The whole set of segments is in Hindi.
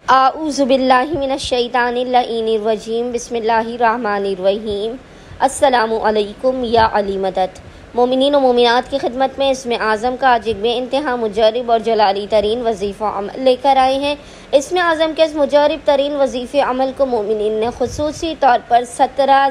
आऊज़ुबिल्लाहिमिनश्शैतानिर्रजीम बिस्मिल्लाहिर्रहमानिर्रहीम। अस्सलामु अलैकुम या अली मदद। मोमिनीन व मोमिनात की खिदमत में इसमें आज़म का आज एक बेइंतहा मुजर्रिब और जलाली तरीन वजीफ़ा अमल लेकर आए हैं। इसमें आज़म के इस मुजर्रिब तरीन वजीफ़े अमल को मोमिनीन ने खुसूसी तौर पर 17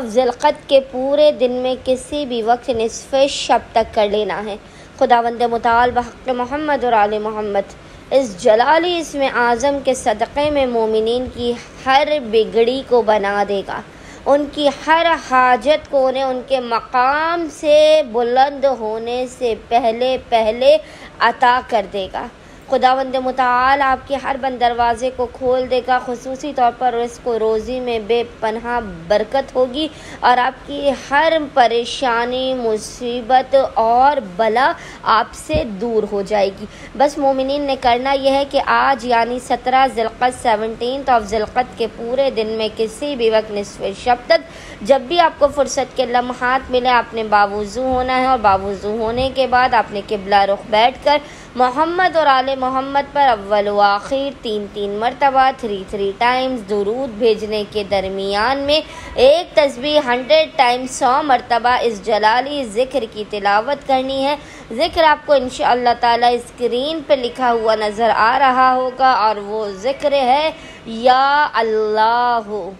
ज़िलक़द के पूरे दिन में किसी भी वक्त निस्फ़े शब तक कर लेना है। खुदावंद मुताल बहक़ मोहम्मद और आले मोहम्मद इस जलाली इसमें आज़म के सदक़े में मोमिनीन की हर बिगड़ी को बना देगा, उनकी हर हाजत को उन्हें उनके मकाम से बुलंद होने से पहले पहले अता कर देगा। खुदावंद मुताल आपके हर बंद दरवाज़े को खोल देगा। खुसूसी तौर पर इसको रोज़ी में बेपनाह बरकत होगी और आपकी हर परेशानी, मुसीबत और बला आपसे दूर हो जाएगी। बस मोमिनीन ने करना यह है कि आज यानी 17 ज़िलक़द के पूरे दिन में किसी भी वक्त निस्फ़े शब तक जब भी आपको फ़ुर्सत के लम्हात मिले आपने बावुज़ू होना है और बावुज़ू होने के बाद आपने किबला रुख बैठ कर मोहम्मद और आले मोहम्मद पर अव्वल व आखिर 3 मरतबा 3 टाइम्स दुरूद भेजने के दरमियान में एक तस्बीह 100 टाइम्स 100 मरतबा इस जलाली ज़िक्र की तिलावत करनी है। ज़िक्र आपको इंशाअल्लाह ताला स्क्रीन पर लिखा हुआ नज़र आ रहा होगा और वो ज़िक्र है या अल्लाह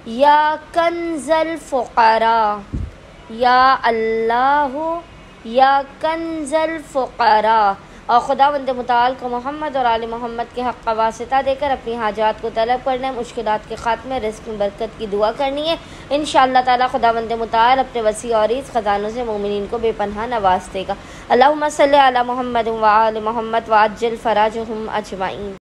या कंज़ल फ़ुक़रा, या अल्लाह या कंज़ल फ़ुक़रा। और खुदावंद मुताल को मोहम्मद और आले मोहम्मद के हक़ का वास्ता देकर अपनी हाजात को तलब करना है, मुश्किलात के ख़ात्मे, रिज़्क़ में बरकत की दुआ करनी है। इंशाअल्लाह ताला खुदावंद मुताल अपने वसी और इस ख़ज़ानों से मोमिनीन को बेपनाह नवाज़ देगा। अल्लाहुम्मा सल्लि अला मुहम्मद व आले मोहम्मद व अज्जिल फ़राजहुम अजमाइन।